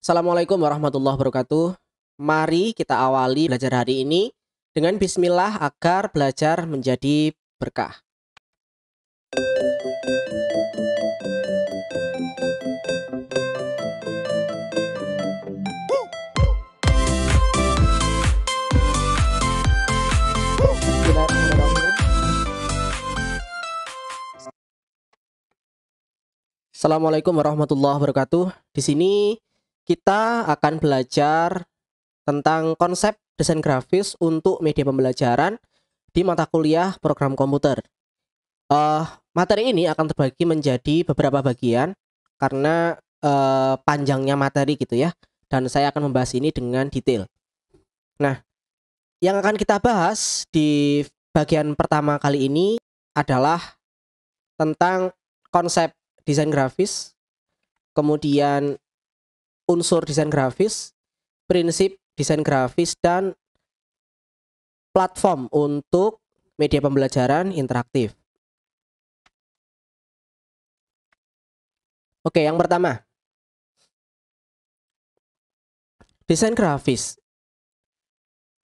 Assalamualaikum warahmatullahi wabarakatuh. Mari kita awali belajar hari ini dengan bismillah agar belajar menjadi berkah. Bismillahirrahmanirrahim. Assalamualaikum warahmatullahi wabarakatuh. Di sini kita akan belajar tentang konsep desain grafis untuk media pembelajaran di mata kuliah program komputer. Materi ini akan terbagi menjadi beberapa bagian karena panjangnya materi gitu ya. Dan saya akan membahas ini dengan detail. Nah, yang akan kita bahas di bagian pertama kali ini adalah tentang konsep desain grafis, kemudian unsur desain grafis, prinsip desain grafis, dan platform untuk media pembelajaran interaktif. Oke, yang pertama, desain grafis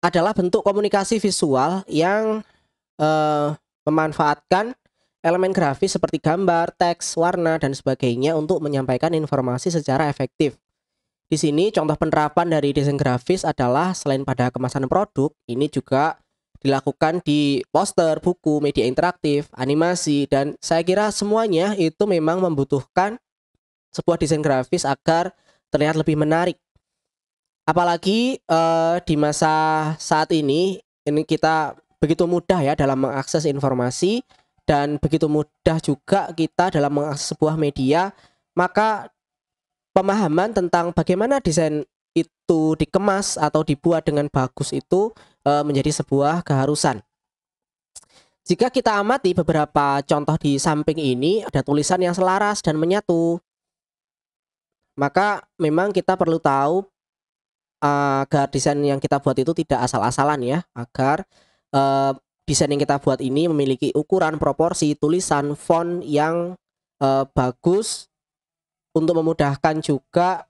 adalah bentuk komunikasi visual yang memanfaatkan elemen grafis seperti gambar, teks, warna, dan sebagainya untuk menyampaikan informasi secara efektif. Di sini contoh penerapan dari desain grafis adalah selain pada kemasan produk, ini juga dilakukan di poster, buku, media interaktif, animasi, dan saya kira semuanya itu memang membutuhkan sebuah desain grafis agar terlihat lebih menarik. Apalagi di masa saat ini kita begitu mudah ya dalam mengakses informasi dan begitu mudah juga kita dalam mengakses sebuah media, maka pemahaman tentang bagaimana desain itu dikemas atau dibuat dengan bagus itu menjadi sebuah keharusan. Jika kita amati beberapa contoh di samping ini, ada tulisan yang selaras dan menyatu. Maka memang kita perlu tahu agar desain yang kita buat itu tidak asal-asalan ya, agar desain yang kita buat ini memiliki ukuran, proporsi, tulisan, font yang bagus untuk memudahkan juga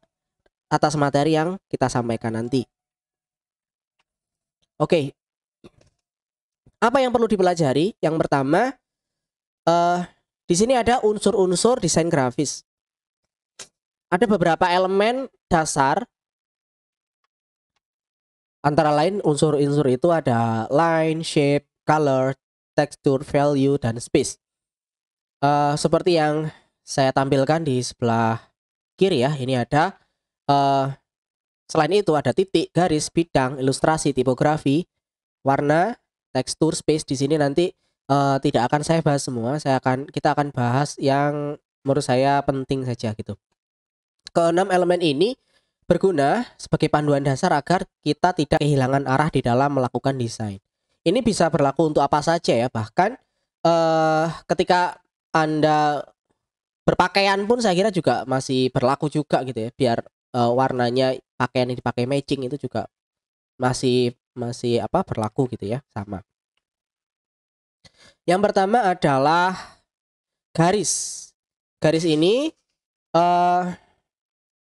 atas materi yang kita sampaikan nanti. Oke, apa yang perlu dipelajari? Yang pertama, di sini ada unsur-unsur desain grafis. Ada beberapa elemen dasar. Antara lain unsur-unsur itu ada line, shape, color, texture, value, dan space. Seperti yang saya tampilkan di sebelah kiri ya, ini ada selain itu ada titik, garis, bidang, ilustrasi, tipografi, warna, tekstur, space. Di sini nanti tidak akan saya bahas semua, kita akan bahas yang menurut saya penting saja gitu. Keenam elemen ini berguna sebagai panduan dasar agar kita tidak kehilangan arah di dalam melakukan desain. Ini bisa berlaku untuk apa saja ya, bahkan ketika Anda berpakaian pun saya kira juga masih berlaku juga gitu ya, biar warnanya pakaian yang dipakai matching itu juga masih berlaku gitu ya, sama. Yang pertama adalah garis. Garis ini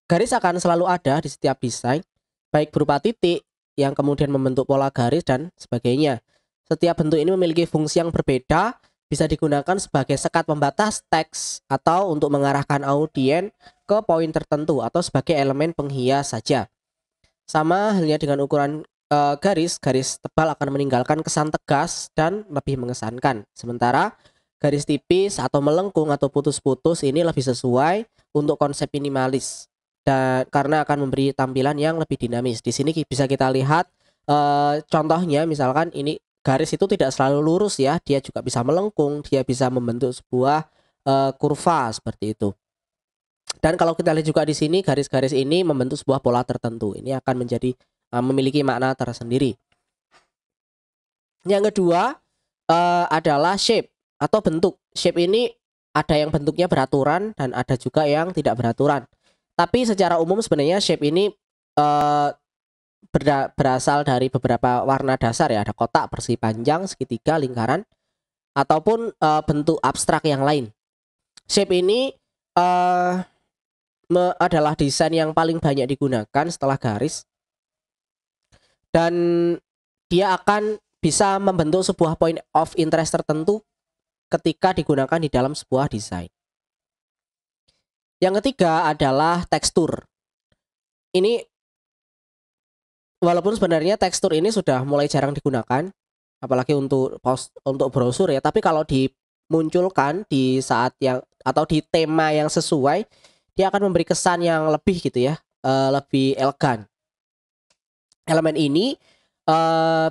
garis akan selalu ada di setiap desain, baik berupa titik yang kemudian membentuk pola garis dan sebagainya. Setiap bentuk ini memiliki fungsi yang berbeda, bisa digunakan sebagai sekat pembatas teks atau untuk mengarahkan audiens ke poin tertentu atau sebagai elemen penghias saja. Sama halnya dengan ukuran garis tebal akan meninggalkan kesan tegas dan lebih mengesankan. Sementara garis tipis atau melengkung atau putus-putus ini lebih sesuai untuk konsep minimalis. Dan karena akan memberi tampilan yang lebih dinamis. Di sini bisa kita lihat contohnya, misalkan ini garis itu tidak selalu lurus ya, dia juga bisa melengkung, dia bisa membentuk sebuah kurva seperti itu. Dan kalau kita lihat juga di sini garis-garis ini membentuk sebuah pola tertentu. Ini akan menjadi memiliki makna tersendiri. Yang kedua adalah shape atau bentuk. Shape ini ada yang bentuknya beraturan dan ada juga yang tidak beraturan. Tapi secara umum sebenarnya shape ini berasal dari beberapa warna dasar ya. Ada kotak, persegi panjang, segitiga, lingkaran, ataupun bentuk abstrak yang lain. Shape ini adalah desain yang paling banyak digunakan setelah garis, dan dia akan bisa membentuk sebuah point of interest tertentu ketika digunakan di dalam sebuah desain. Yang ketiga adalah tekstur. Ini walaupun sebenarnya tekstur ini sudah mulai jarang digunakan, apalagi untuk brosur ya, tapi kalau dimunculkan di saat yang atau di tema yang sesuai, dia akan memberi kesan yang lebih gitu ya, lebih elegan. Elemen ini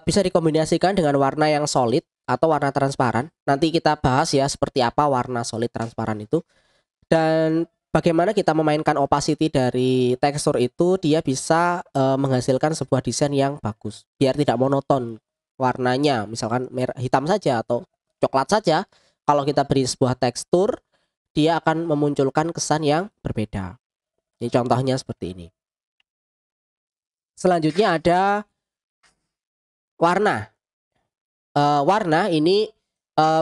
bisa dikombinasikan dengan warna yang solid atau warna transparan. Nanti kita bahas ya seperti apa warna solid transparan itu. Dan bagaimana kita memainkan opacity dari tekstur itu, dia bisa menghasilkan sebuah desain yang bagus. Biar tidak monoton warnanya, misalkan merah, hitam saja atau coklat saja. Kalau kita beri sebuah tekstur, dia akan memunculkan kesan yang berbeda. Ini contohnya seperti ini. Selanjutnya ada warna. Warna ini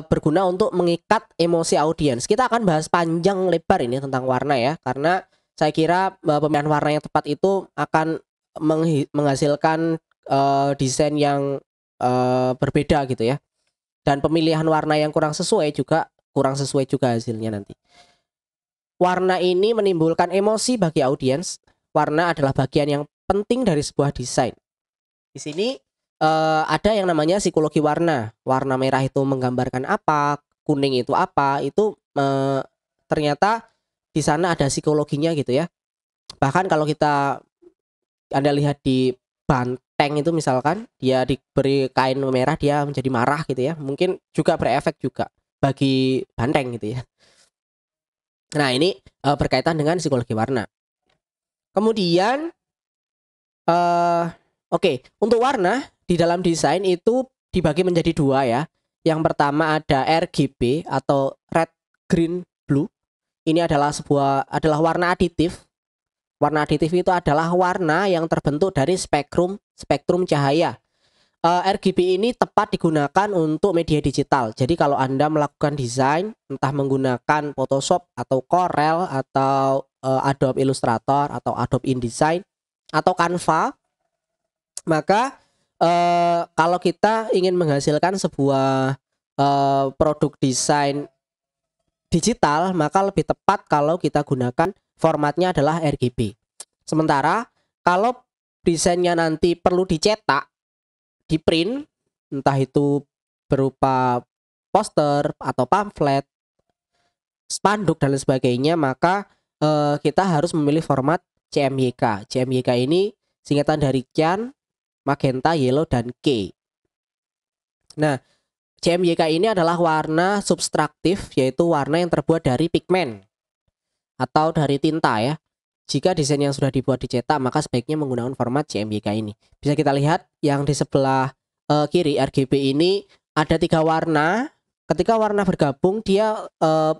berguna untuk mengikat emosi audiens. Kita akan bahas panjang lebar ini tentang warna ya, karena saya kira pemilihan warna yang tepat itu akan menghasilkan desain yang berbeda gitu ya. Dan pemilihan warna yang kurang sesuai juga hasilnya nanti. Warna ini menimbulkan emosi bagi audiens. Warna adalah bagian yang penting dari sebuah desain. Di sini ada yang namanya psikologi warna. Warna merah itu menggambarkan apa, kuning itu apa, itu ternyata di sana ada psikologinya gitu ya. Bahkan kalau Anda lihat di banteng itu misalkan, dia diberi kain merah dia menjadi marah gitu ya. Mungkin juga berefek juga bagi banteng gitu ya. Nah, ini berkaitan dengan psikologi warna. Kemudian oke, untuk warna di dalam desain itu dibagi menjadi dua ya. Yang pertama ada RGB atau red, green, blue. Ini adalah warna aditif. Warna aditif itu adalah warna yang terbentuk dari spektrum cahaya. RGB ini tepat digunakan untuk media digital. Jadi kalau Anda melakukan desain, entah menggunakan Photoshop atau Corel atau Adobe Illustrator atau Adobe InDesign atau Canva, maka kalau kita ingin menghasilkan sebuah produk desain digital, maka lebih tepat kalau kita gunakan formatnya adalah RGB. Sementara kalau desainnya nanti perlu dicetak, di print, entah itu berupa poster atau pamflet, spanduk dan lain sebagainya, maka kita harus memilih format CMYK. CMYK ini singkatan dari cyan, magenta, yellow, dan K. Nah, CMYK ini adalah warna subtraktif, yaitu warna yang terbuat dari pigmen atau dari tinta ya. Jika desain yang sudah dibuat dicetak, maka sebaiknya menggunakan format CMYK ini. Bisa kita lihat yang di sebelah kiri RGB ini ada 3 warna. Ketika warna bergabung, dia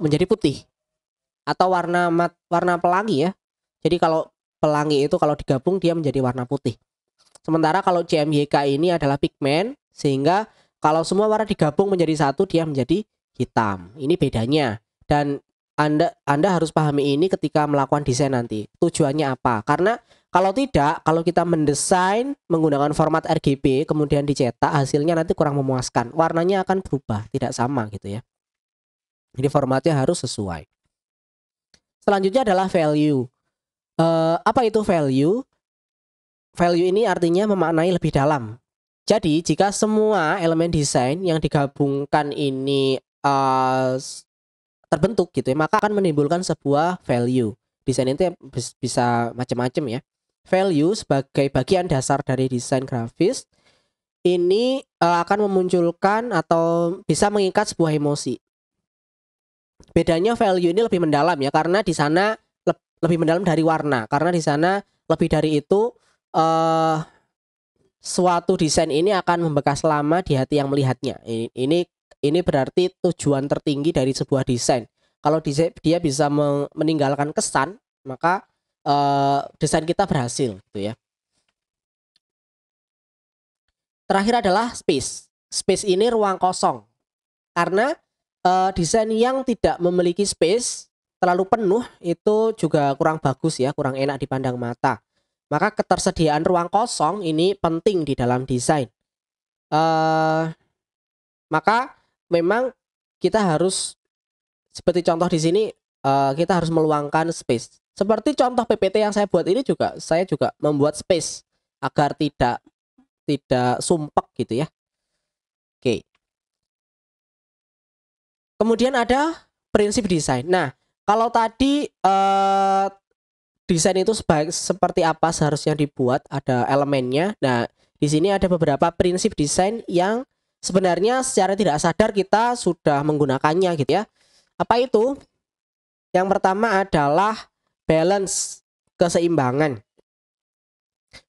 menjadi putih atau warna pelangi ya. Jadi kalau pelangi itu kalau digabung dia menjadi warna putih. Sementara kalau CMYK ini adalah pigmen, sehingga kalau semua warna digabung menjadi satu, dia menjadi hitam. Ini bedanya. Dan Anda harus pahami ini ketika melakukan desain nanti. Tujuannya apa? Karena kalau tidak, kalau kita mendesain menggunakan format RGB kemudian dicetak, hasilnya nanti kurang memuaskan. Warnanya akan berubah, tidak sama gitu ya. Jadi formatnya harus sesuai. Selanjutnya adalah value. Apa itu value? Value ini artinya memaknai lebih dalam. Jadi jika semua elemen desain yang digabungkan ini terbentuk gitu ya, maka akan menimbulkan sebuah value. Desain itu bisa macam-macam ya. Value sebagai bagian dasar dari desain grafis ini akan memunculkan atau bisa mengikat sebuah emosi. Bedanya value ini lebih mendalam ya, karena di sana lebih mendalam dari warna. Karena di sana lebih dari itu suatu desain ini akan membekas lama di hati yang melihatnya. Ini berarti tujuan tertinggi dari sebuah desain. Kalau dia bisa meninggalkan kesan, maka desain kita berhasil gitu ya. Terakhir adalah space. Space ini ruang kosong. Karena desain yang tidak memiliki space terlalu penuh itu juga kurang bagus ya, kurang enak dipandang mata. Maka ketersediaan ruang kosong ini penting di dalam desain. Eh, maka memang kita harus seperti contoh di sini, kita harus meluangkan space. Seperti contoh PPT yang saya buat ini juga, saya juga membuat space agar tidak sumpek gitu ya. Oke. Kemudian ada prinsip desain. Nah, kalau tadi desain itu seperti apa seharusnya dibuat, ada elemennya. Nah, di sini ada beberapa prinsip desain yang sebenarnya secara tidak sadar kita sudah menggunakannya gitu ya. Apa itu? Yang pertama adalah balance, keseimbangan.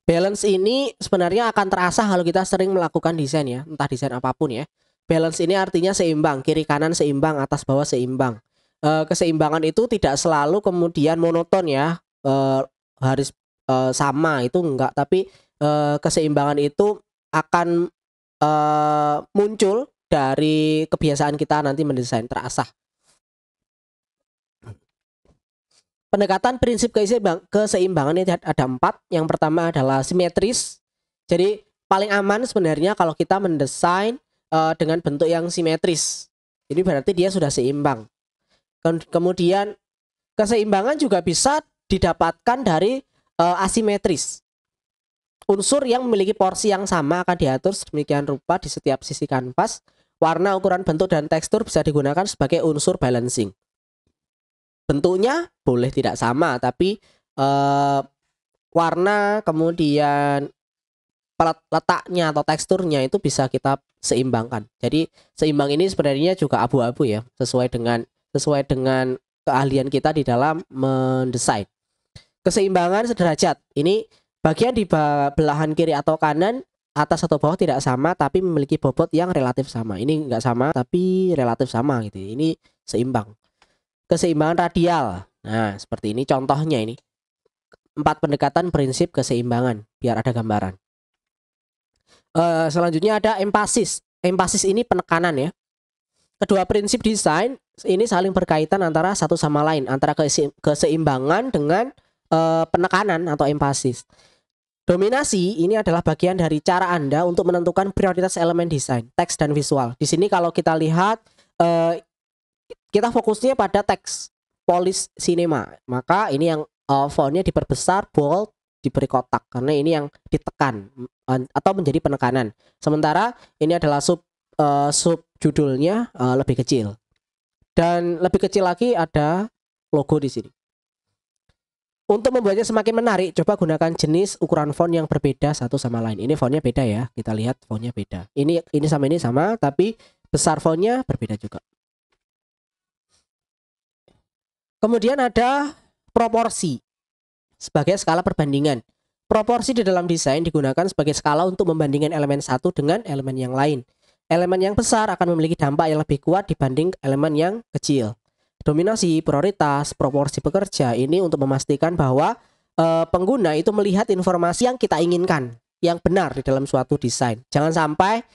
Balance ini sebenarnya akan terasa kalau kita sering melakukan desain ya, entah desain apapun ya. Balance ini artinya seimbang, kiri kanan seimbang, atas bawah seimbang. Keseimbangan itu tidak selalu kemudian monoton ya, harus sama itu enggak, tapi keseimbangan itu akan muncul dari kebiasaan kita nanti mendesain terasah. Pendekatan prinsip keseimbangan ini ada 4. Yang pertama adalah simetris. Jadi paling aman sebenarnya kalau kita mendesain dengan bentuk yang simetris. Ini berarti dia sudah seimbang. Kemudian keseimbangan juga bisa didapatkan dari asimetris. Unsur yang memiliki porsi yang sama akan diatur sedemikian rupa di setiap sisi kanvas. Warna, ukuran, bentuk, dan tekstur bisa digunakan sebagai unsur balancing. Bentuknya boleh tidak sama, tapi warna kemudian letaknya atau teksturnya itu bisa kita seimbangkan. Jadi seimbang ini sebenarnya juga abu-abu ya, sesuai dengan keahlian kita di dalam mendesain. Keseimbangan sederajat. Ini bagian di belahan kiri atau kanan, atas atau bawah tidak sama tapi memiliki bobot yang relatif sama. Ini enggak sama tapi relatif sama gitu. Ini seimbang. Keseimbangan radial. Nah, seperti ini contohnya ini. 4 pendekatan prinsip keseimbangan biar ada gambaran. Selanjutnya ada empasis. Empasis ini penekanan ya. Kedua prinsip desain ini saling berkaitan antara satu sama lain, antara keseimbangan dengan penekanan atau empasis. Dominasi ini adalah bagian dari cara Anda untuk menentukan prioritas elemen desain, teks dan visual. Di sini kalau kita lihat kita fokusnya pada teks polis cinema, maka ini yang fontnya diperbesar, bold, diberi kotak karena ini yang ditekan atau menjadi penekanan. Sementara ini adalah sub judulnya lebih kecil, dan lebih kecil lagi ada logo di sini. Untuk membuatnya semakin menarik, coba gunakan jenis ukuran font yang berbeda satu sama lain. Ini fontnya beda ya, kita lihat fontnya beda. Ini sama, tapi besar fontnya berbeda juga. Kemudian ada proporsi sebagai skala perbandingan. Proporsi di dalam desain digunakan sebagai skala untuk membandingkan elemen satu dengan elemen yang lain. Elemen yang besar akan memiliki dampak yang lebih kuat dibanding elemen yang kecil. Dominasi, prioritas, proporsi bekerja ini untuk memastikan bahwa pengguna itu melihat informasi yang kita inginkan, yang benar di dalam suatu desain. Jangan sampai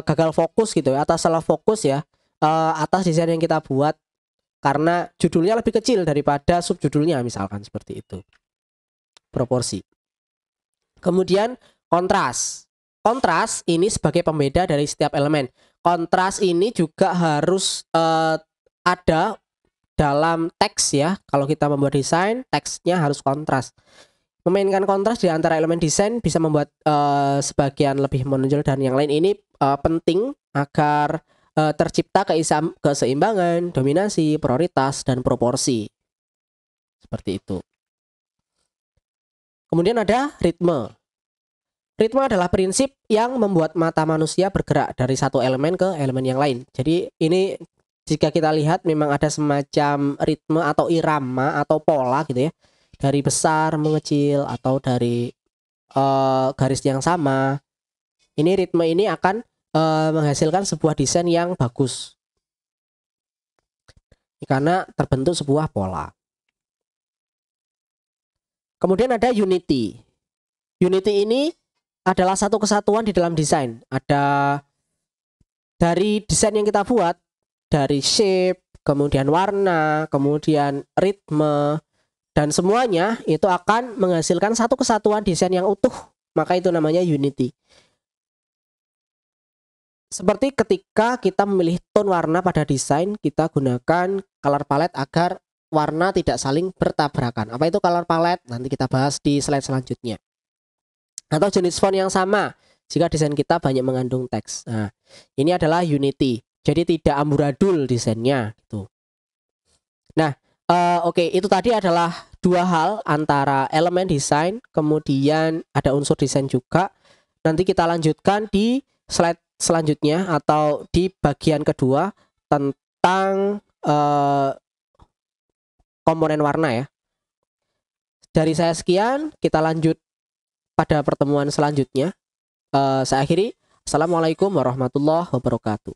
gagal fokus gitu ya, atau salah fokus ya atas desain yang kita buat karena judulnya lebih kecil daripada subjudulnya misalkan seperti itu. Proporsi. Kemudian kontras. Kontras ini sebagai pembeda dari setiap elemen. Kontras ini juga harus ada dalam teks ya. Kalau kita membuat desain, teksnya harus kontras. Memainkan kontras di antara elemen desain bisa membuat sebagian lebih menonjol dan yang lain. Ini penting agar tercipta keseimbangan, dominasi, prioritas, dan proporsi. Seperti itu. Kemudian ada ritme. Ritme adalah prinsip yang membuat mata manusia bergerak dari satu elemen ke elemen yang lain. Jadi ini jika kita lihat memang ada semacam ritme atau irama atau pola gitu ya. Dari besar mengecil atau dari garis yang sama. Ini ritme ini akan menghasilkan sebuah desain yang bagus karena terbentuk sebuah pola. Kemudian ada unity. Unity ini adalah satu kesatuan di dalam desain. Ada dari desain yang kita buat, dari shape, kemudian warna, kemudian ritme, dan semuanya itu akan menghasilkan satu kesatuan desain yang utuh. Maka itu namanya unity. Seperti ketika kita memilih tone warna pada desain, kita gunakan color palette agar warna tidak saling bertabrakan. Apa itu color palette? Nanti kita bahas di slide selanjutnya. Atau jenis font yang sama jika desain kita banyak mengandung teks. Nah, ini adalah unity. Jadi tidak amburadul desainnya gitu. Nah, oke, itu tadi adalah dua hal antara elemen desain, kemudian ada unsur desain juga. Nanti kita lanjutkan di slide selanjutnya atau di bagian kedua tentang komponen warna ya. Dari saya sekian, kita lanjut pada pertemuan selanjutnya. Saya akhiri. Assalamualaikum warahmatullahi wabarakatuh.